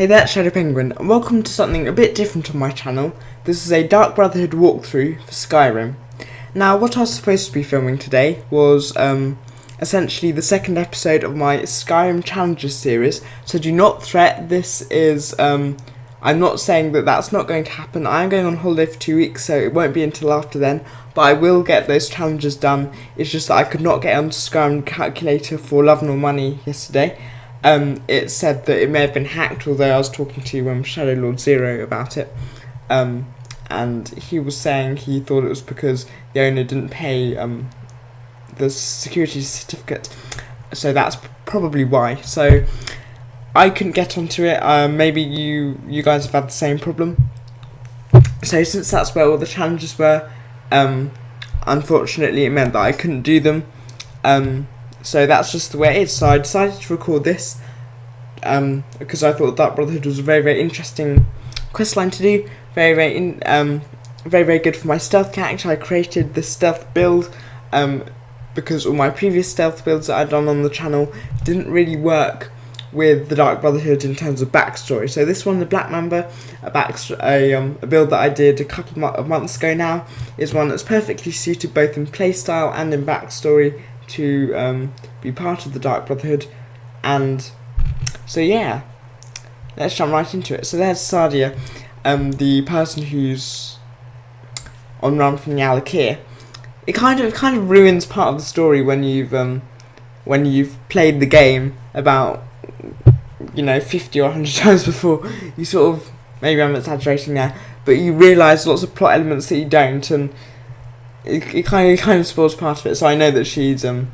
Hey there, Shadow Penguin, and welcome to something a bit different on my channel. This is a Dark Brotherhood walkthrough for Skyrim. Now, what I was supposed to be filming today was essentially the second episode of my Skyrim Challenges series, so do not fret. This is, I'm not saying that that's not going to happen. I am going on holiday for 2 weeks, so it won't be until after then, but I will get those challenges done. It's just that I could not get onto Skyrim Calculator for Love Nor Money yesterday. It said that it may have been hacked, although I was talking to Shadow Lord Zero about it, and he was saying he thought it was because the owner didn't pay the security certificate, so that's probably why. So I couldn't get onto it. Maybe you guys have had the same problem. So since that's where all the challenges were, unfortunately it meant that I couldn't do them. So that's just the way it is. So I decided to record this because I thought Dark Brotherhood was a very, very interesting questline to do. Very, very good for my stealth character. I created this stealth build because all my previous stealth builds that I'd done on the channel didn't really work with the Dark Brotherhood in terms of backstory. So this one, the Black Mamba, a build that I did a couple of months ago now, is one that's perfectly suited both in playstyle and in backstory to be part of the Dark Brotherhood. And so yeah, let's jump right into it. So there's Sadia, the person who's on run from the Alakir. It kind of ruins part of the story when you've played the game about 50 or 100 times before. You sort of, maybe I'm exaggerating there, but you realise lots of plot elements that you don't, and it kind of spoils part of it. So I know that she's on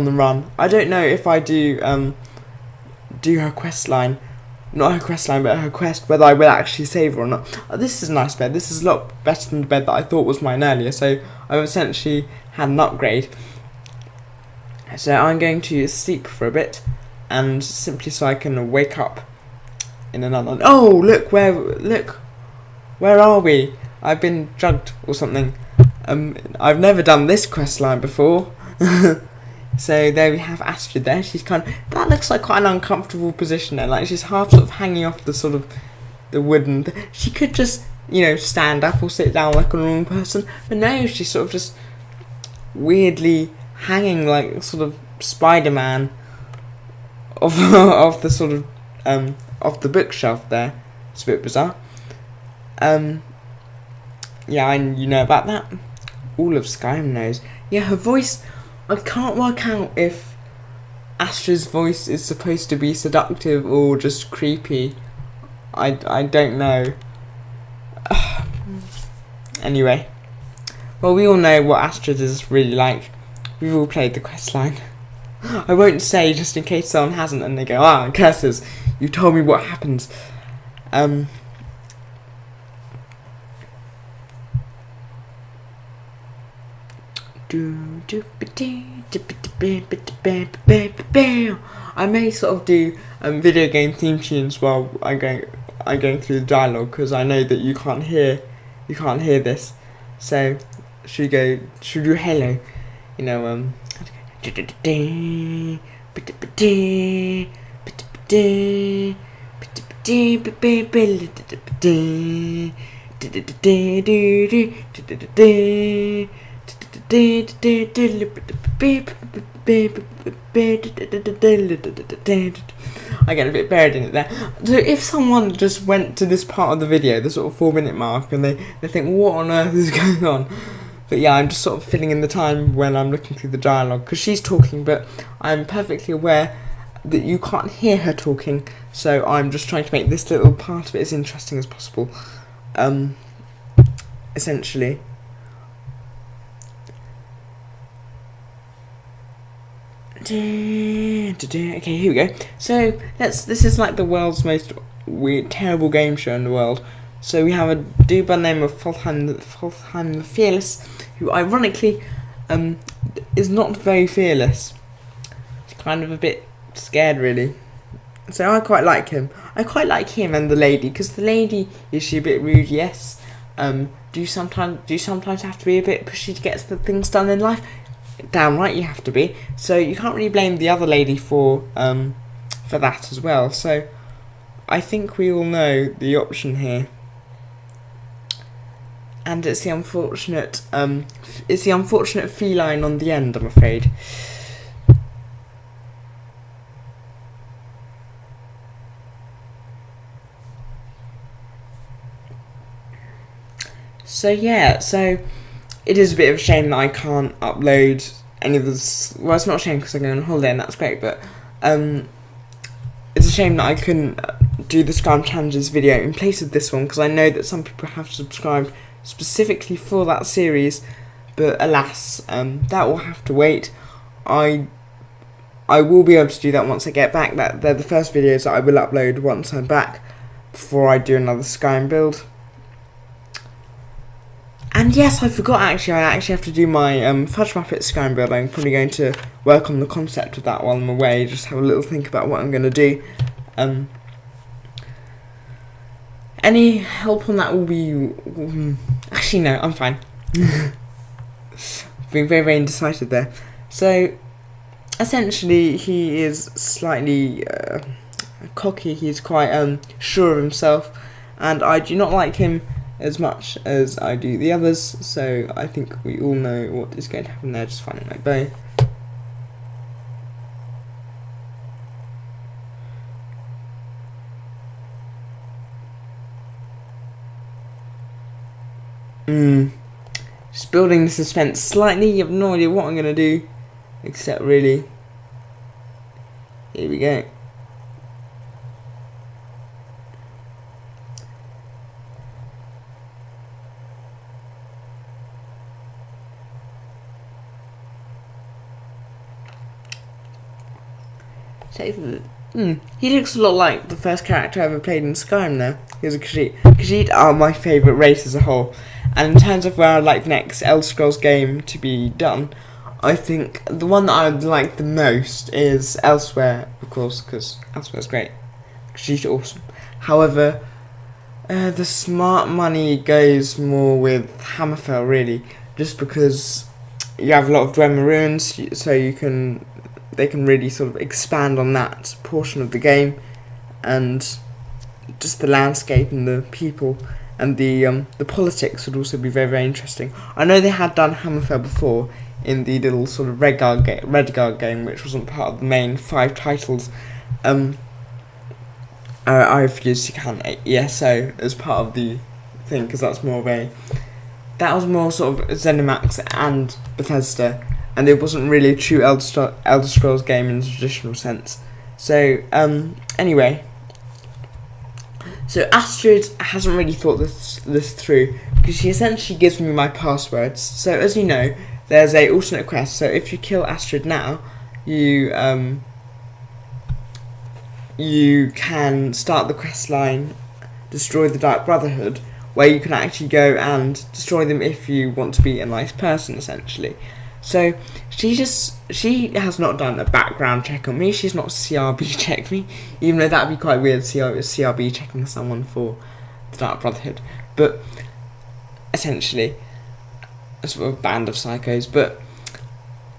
the run. I don't know if I do her quest line, not her quest line, but her quest, whether I will actually save her or not. This is a nice bed. This is a lot better than the bed that I thought was mine earlier. So I've essentially had an upgrade. So I'm going to sleep for a bit, and simply so I can wake up in another. Oh, look where are we? I've been drugged or something. I've never done this quest line before. So there we have Astrid there. She's that looks like quite an uncomfortable position there. Like she's half sort of hanging off the sort of the wooden. She could just, stand up or sit down like a normal person. But no, she's sort of just weirdly hanging like sort of Spider-Man of the sort of of the bookshelf there. It's a bit bizarre. Yeah, you know about that. All of Skyrim knows. Yeah, her voice, I can't work out if Astrid's voice is supposed to be seductive or just creepy. I don't know. Anyway, well, we all know what Astrid is really like. We've all played the questline. I won't say just in case someone hasn't and they go, curses, you told me what happens. I may sort of do video game theme tunes while I'm going through the dialogue, because I know that you can't hear this. So should we do hello? I get a bit buried in it there. So if someone just went to this part of the video, the sort of 4-minute mark, and they think, what on earth is going on? But yeah, I'm just sort of filling in the time when I'm looking through the dialogue, because she's talking, but I'm perfectly aware that you can't hear her talking, so I'm just trying to make this little part of it as interesting as possible. Essentially. Okay, here we go. So this is like the world's most weird, terrible game show in the world. So we have a dude by the name of Windhelm the Fearless, who ironically is not very fearless. He's kind of a bit scared, really. So I quite like him. I quite like him and the lady, because the lady, is she a bit rude? Yes. Do you sometimes have to be a bit pushy to get the things done in life? Damn right you have to be. So you can't really blame the other lady for that as well. So I think we all know the option here. And it's the unfortunate feline on the end, I'm afraid. So yeah, so it is a bit of a shame that I can't upload any of this. Well, it's not a shame because I'm going on holiday and that's great, but it's a shame that I couldn't do the Skyrim Challenges video in place of this one, because I know that some people have subscribed specifically for that series, but alas, that will have to wait. I will be able to do that once I get back. That they're the first videos that I will upload once I'm back, before I do another Skyrim build. And yes, I forgot actually, I actually have to do my Fudge Muppet Skyrim build. I'm probably going to work on the concept of that while I'm away, just have a little think about what I'm going to do. Any help on that will be... actually no, I'm fine. Being very, very indecisive there. So, essentially, he is slightly cocky, he's quite sure of himself, and I do not like him as much as I do the others, so I think we all know what is going to happen there. Just finding my bow. Just building the suspense slightly. You have no idea what I'm going to do, except really, here we go. He looks a lot like the first character I ever played in Skyrim now. He was a Khajiit. Khajiit are my favourite race as a whole. And in terms of where I'd like the next Elder Scrolls game to be done, I think the one that I would like the most is Elsewhere, of course, because Elsewhere's great. Khajiit are awesome. However, the smart money goes more with Hammerfell, really, just because you have a lot of Dwemer ruins, so they can really sort of expand on that portion of the game, and just the landscape and the people and the politics would also be very, very interesting. I know they had done Hammerfell before in the little sort of Redguard game, which wasn't part of the main 5 titles. I refuse to count ESO as part of the thing, because that was more sort of ZeniMax and Bethesda, and it wasn't really a true Elder Scrolls game in the traditional sense. So, anyway. So Astrid hasn't really thought this through, because she essentially gives me my passwords. So as you know, there's a alternate quest. So if you kill Astrid now, you can start the quest line, destroy the Dark Brotherhood, where you can actually go and destroy them if you want to be a nice person, essentially. So she has not done a background check on me. She's not CRB checked me, even though that'd be quite weird, CRB checking someone for the Dark Brotherhood. But essentially, a sort of band of psychos. But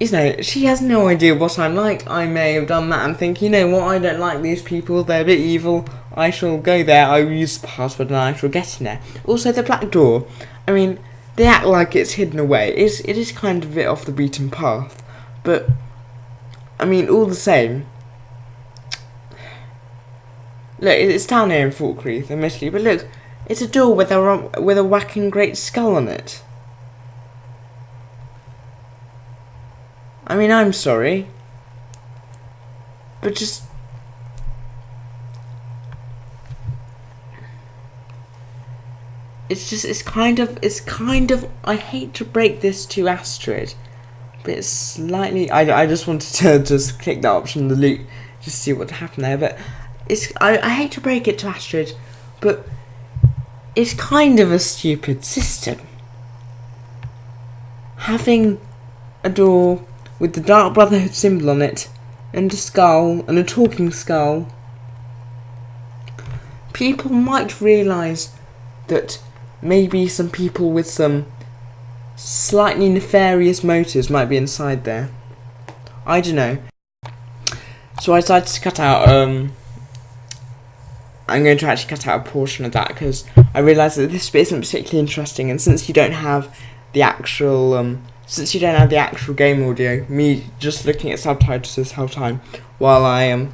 you know, she has no idea what I'm like. I may have done that and think, you know what, I don't like these people. They're a bit evil. I shall go there. I will use the password and I shall get in there. Also, the black door. I mean, they act like it's hidden away. It is kind of a bit off the beaten path, but I mean, all the same. Look, it's down here in Falkreath, admittedly, but look, it's a door with a whacking great skull on it. I mean, I'm sorry, but just. It's kind of, I hate to break this to Astrid, but it's slightly, I just wanted to just click that option, the loot, just see what happened there, but I hate to break it to Astrid, but it's kind of a stupid system. Having a door with the Dark Brotherhood symbol on it, and a skull, and a talking skull, people might realise that maybe some people with some slightly nefarious motives might be inside there. I don't know. So I decided to cut out I'm going to actually cut out a portion of that because I realise that this bit isn't particularly interesting, and since you don't have the actual game audio, me just looking at subtitles this whole time while I am,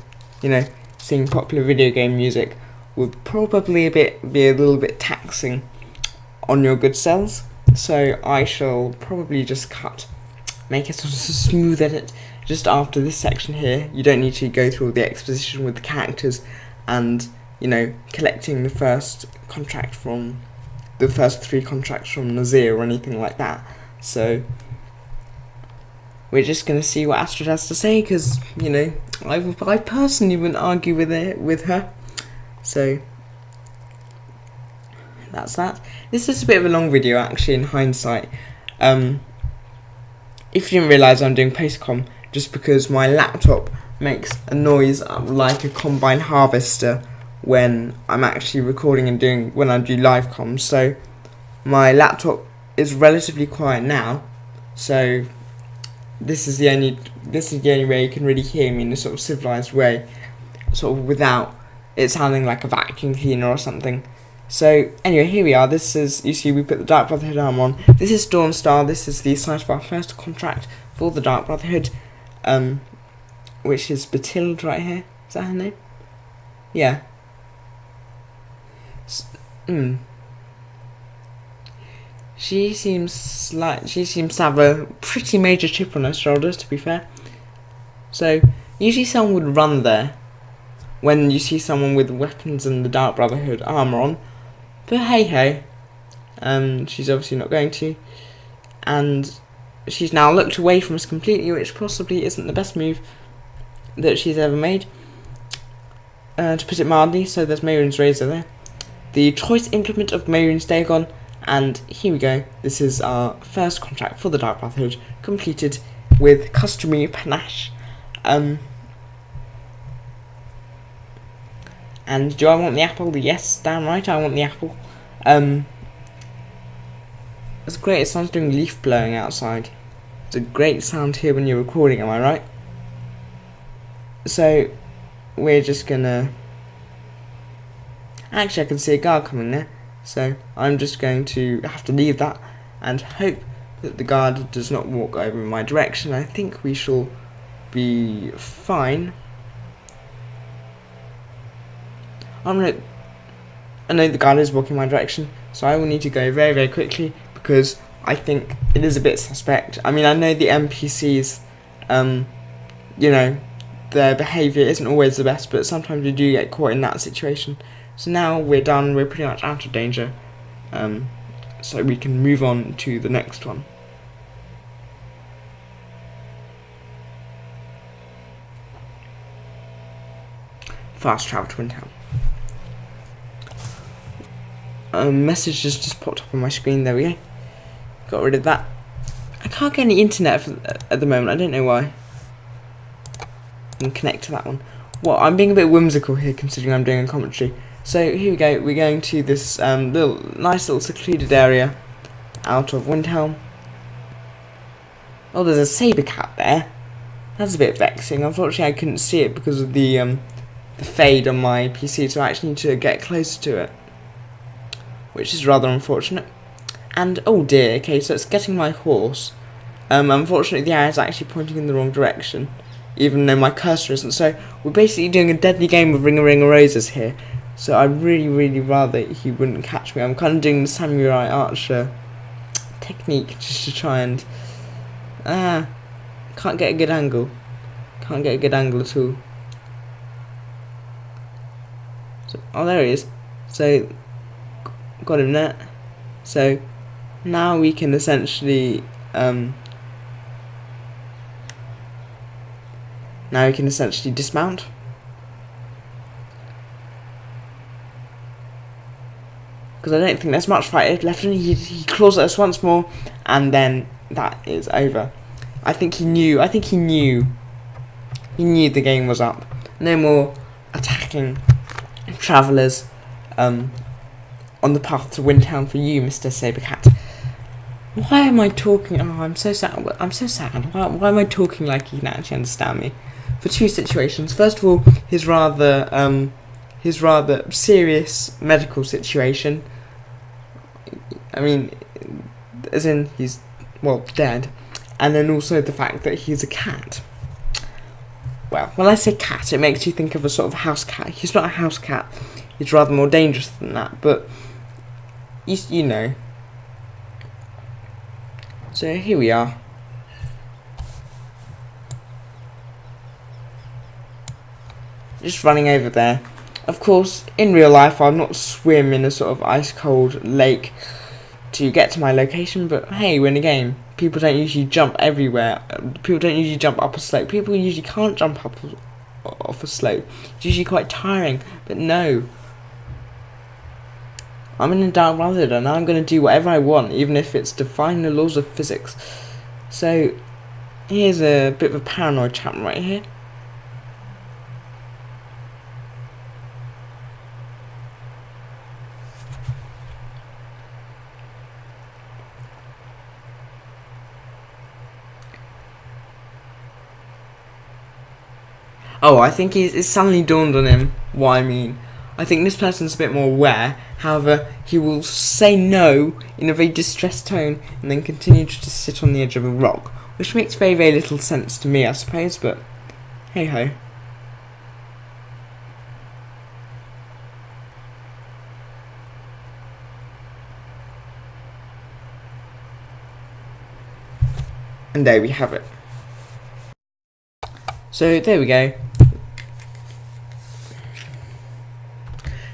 seeing popular video game music would probably be a little bit taxing on your good selves. So I shall probably just make a sort of smooth edit just after this section here. You don't need to go through all the exposition with the characters and collecting the first 3 contracts from Nazir or anything like that. So we're just going to see what Astrid has to say, because I personally wouldn't argue with her. So that's that. This is a bit of a long video actually in hindsight. If you didn't realise, I'm doing postcom just because my laptop makes a noise like a combine harvester when I'm actually recording and when I do live comms. So my laptop is relatively quiet now, so this is the only way you can really hear me in a sort of civilized way, sort of without it sounding like a vacuum cleaner or something. So anyway, here we are. This is, you see, we put the Dark Brotherhood arm on. This is Stormstar. This is the site of our first contract for the Dark Brotherhood, which is Batilde right here. Is that her name? Yeah. She seems to have a pretty major chip on her shoulders, to be fair. So usually someone would run there when you see someone with weapons and the Dark Brotherhood armor on, but hey ho, she's obviously not going to, and she's now looked away from us completely, which possibly isn't the best move that she's ever made, to put it mildly. So there's Mehrunes Razor there, the choice implement of Mehrunes Dagon, and here we go. This is our first contract for the Dark Brotherhood, completed with customary panache. And do I want the apple? Yes, damn right I want the apple. It's great, it sounds doing leaf blowing outside. It's a great sound here when you're recording, am I right? So we're just gonna, actually I can see a guard coming there, so I'm just going to have to leave that and hope that the guard does not walk over in my direction. I think we shall be fine. I know the guard is walking my direction, so I will need to go very, very quickly because I think it is a bit suspect. I mean, I know the NPCs, their behaviour isn't always the best, but sometimes you do get caught in that situation. So now we're done, we're pretty much out of danger, so we can move on to the next one. Fast travel to Windhelm. A message just popped up on my screen. There we go. Got rid of that. I can't get any internet at the moment. I don't know why. I can connect to that one. Well, I'm being a bit whimsical here considering I'm doing a commentary. So here we go. We're going to this nice little secluded area out of Windhelm. Oh, there's a saber cat there. That's a bit vexing. Unfortunately, I couldn't see it because of the fade on my PC, so I actually need to get closer to it, which is rather unfortunate. And oh dear, okay, so it's getting my horse. Unfortunately the arrow is actually pointing in the wrong direction, even though my cursor isn't. So we're basically doing a deadly game of ring a roses here. So I really rather he wouldn't catch me. I'm kind of doing the samurai archer technique just to try and can't get a good angle. Can't get a good angle at all. So, oh, there he is. So got him there. So now we can essentially dismount. Because I don't think there's much fight left, and he claws at us once more, and then that is over. I think he knew the game was up. No more attacking travellers on the path to Windhelm for you, Mr. Sabercat. Why am I talking? Oh, I'm so sad. Why am I talking like he can actually understand me? For two situations. First of all, his rather his rather serious medical situation. I mean, as in he's, well, dead. And then also the fact that he's a cat. Well, when I say cat, it makes you think of a sort of house cat. He's not a house cat. He's rather more dangerous than that, but you know. So here we are. Just running over there. Of course, in real life, I'll not swim in a sort of ice-cold lake to get to my location, but hey, we're in a game. People don't usually jump everywhere. People don't usually jump up a slope. People usually can't jump up off a slope. It's usually quite tiring, but no. I'm in a Dark Brotherhood and I'm going to do whatever I want, even if it's defying the laws of physics. So, here's a bit of a paranoid chap right here. Oh, I think it's suddenly dawned on him what I mean. I think this person's a bit more aware. However, he will say no in a very distressed tone and then continue to just sit on the edge of a rock, which makes very, very little sense to me, I suppose, but hey ho. And there we have it. So there we go.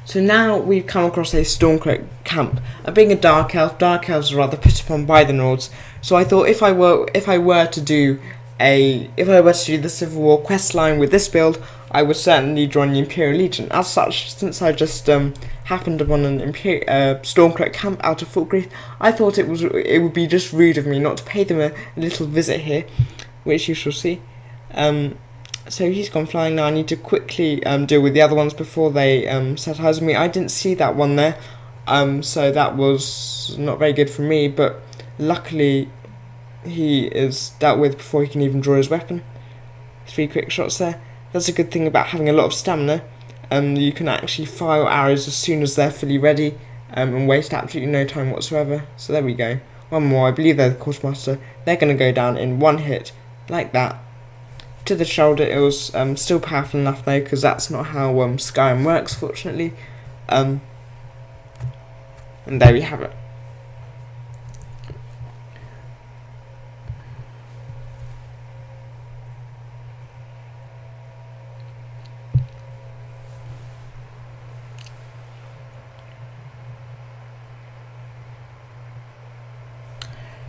So now we've come across a Stormcloak Camp. And being a dark elves are rather put upon by the Nords. So I thought if I were to do the Civil War quest line with this build, I would certainly join the Imperial Legion. As such, since I just happened upon an Stormcloak Camp out of Falkreath, I thought it would be just rude of me not to pay them a little visit here, which you shall see. So he's gone flying now. I need to quickly deal with the other ones before they set eyes on me. I didn't see that one there, so that was not very good for me, but luckily he is dealt with before he can even draw his weapon. 3 quick shots there. That's a good thing about having a lot of stamina. You can actually fire arrows as soon as they're fully ready and waste absolutely no time whatsoever. So there we go. One more. I believe they're the Quartermaster. They're going to go down in one hit, like that. To the shoulder. It was still powerful enough though, because that's not how Skyrim works, fortunately. And there we have it.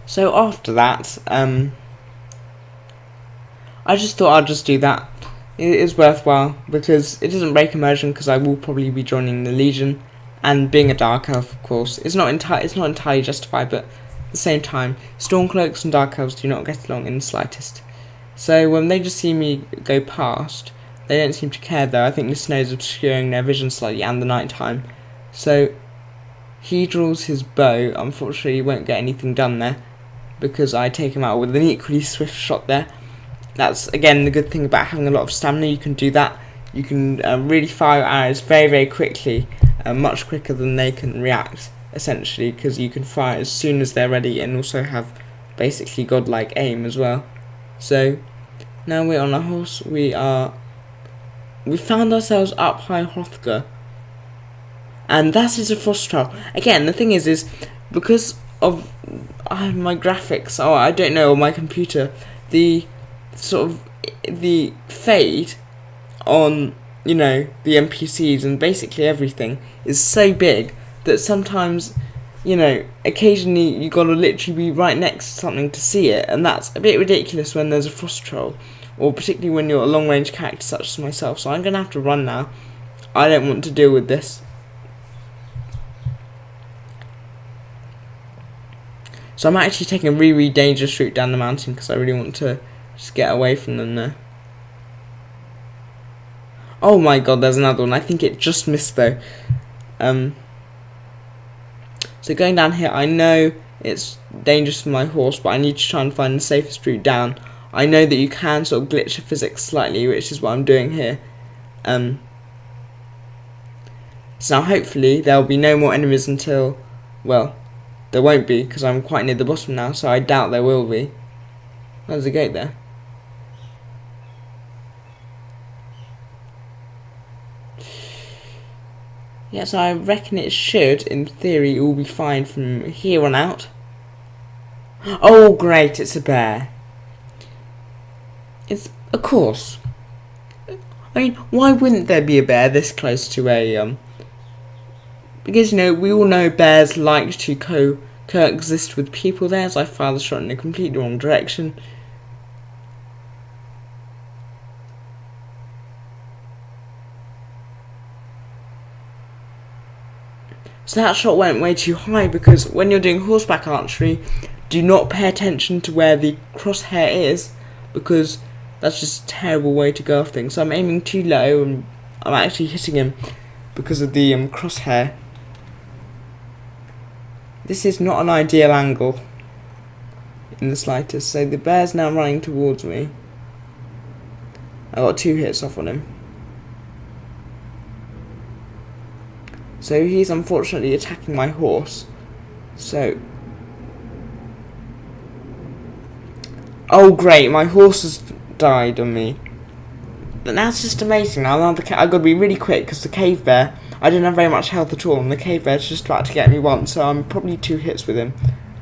So after that, I just thought I'd just do that. It is worthwhile because it doesn't break immersion, because I will probably be joining the Legion, and being a dark elf, of course, it's not entirely justified, but at the same time, Stormcloaks and dark elves do not get along in the slightest. So when they just see me go past, they don't seem to care though. I think the snow is obscuring their vision slightly and the night time. So he draws his bow. Unfortunately, he won't get anything done there because I take him out with an equally swift shot there. That's, again, the good thing about having a lot of stamina. You can do that. You can really fire arrows very, very quickly, much quicker than they can react, essentially, because you can fire as soon as they're ready and also have basically godlike aim as well. So, now we're on a horse. We found ourselves up High Hrothgar, and that is a frost trial. Again, the thing is because of my graphics, or I don't know, or my computer, the fade on, you know, the NPCs and basically everything is so big that sometimes, you know, occasionally you gotta literally be right next to something to see it, and that's a bit ridiculous when there's a frost troll, or particularly when you're a long range character such as myself. So I'm gonna have to run now. I don't want to deal with this. So I'm actually taking a really, really dangerous route down the mountain because I really want to just get away from them there. Oh my god, there's another one. I think it just missed though. So going down here, I know it's dangerous for my horse, but I need to try and find the safest route down. I know that you can sort of glitch the physics slightly, which is what I'm doing here. So now hopefully there will be no more enemies until, well, there won't be, because I'm quite near the bottom now, so I doubt there will be. There's a gate there. Yes, I reckon it should, in theory, all be fine from here on out. Oh, great, it's a bear. It's, of course. I mean, why wouldn't there be a bear this close to a, because, you know, we all know bears like to coexist with people. There's my father shot in a completely wrong direction. So that shot went way too high, because when you're doing horseback archery, do not pay attention to where the crosshair is, because that's just a terrible way to go off things. So I'm aiming too low, and I'm actually hitting him because of the crosshair. This is not an ideal angle in the slightest. So the bear's now running towards me. I got 2 hits off on him. So he's unfortunately attacking my horse. So, oh great, my horse has died on me. But that's just amazing. Now I've got to be really quick, because the cave bear, I didn't have very much health at all, and the cave bear's just about to get me once, so I'm probably 2 hits with him.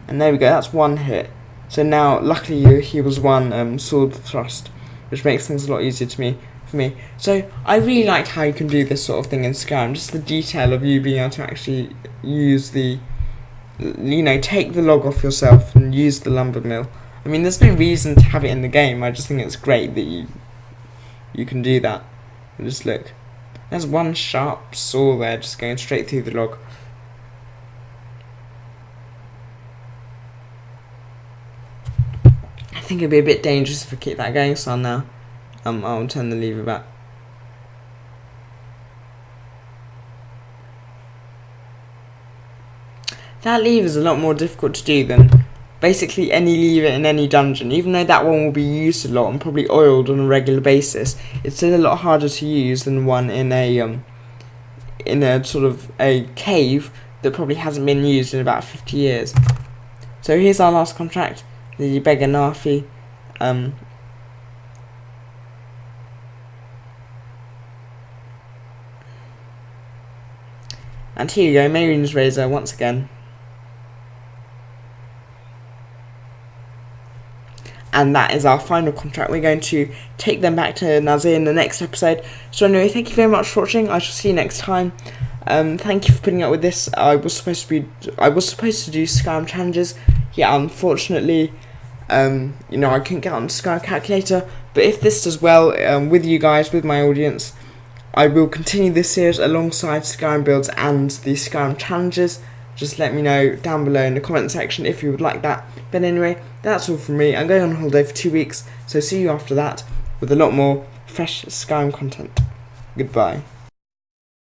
And there we go, that's 1 hit. So now, luckily, he was 1 sword thrust, which makes things a lot easier for me. So I really like how you can do this sort of thing in Skyrim, just the detail of you being able to actually use the, you know, take the log off yourself and use the lumber mill. I mean, there's no reason to have it in the game. I just think it's great that you can do that. And just look, there's 1 sharp saw there just going straight through the log. I think it'd be a bit dangerous if I keep that going, so now I'll turn the lever back. That lever is a lot more difficult to do than basically any lever in any dungeon. Even though that one will be used a lot and probably oiled on a regular basis, it's still a lot harder to use than one in a sort of a cave that probably hasn't been used in about 50 years. So here's our last contract, the Beggar Nafi. And here you go, Mayrin's Razor once again. And that is our final contract. We're going to take them back to Nazir in the next episode. So anyway, thank you very much for watching. I shall see you next time. Thank you for putting up with this. I was supposed to do Skyrim challenges. Yeah, unfortunately, you know, I couldn't get on the Skyrim calculator. But if this does well with you guys, with my audience, I will continue this series alongside Skyrim builds and the Skyrim challenges. Just let me know down below in the comment section if you would like that. But anyway, that's all from me. I'm going on holiday for 2 weeks, so see you after that with a lot more fresh Skyrim content. Goodbye.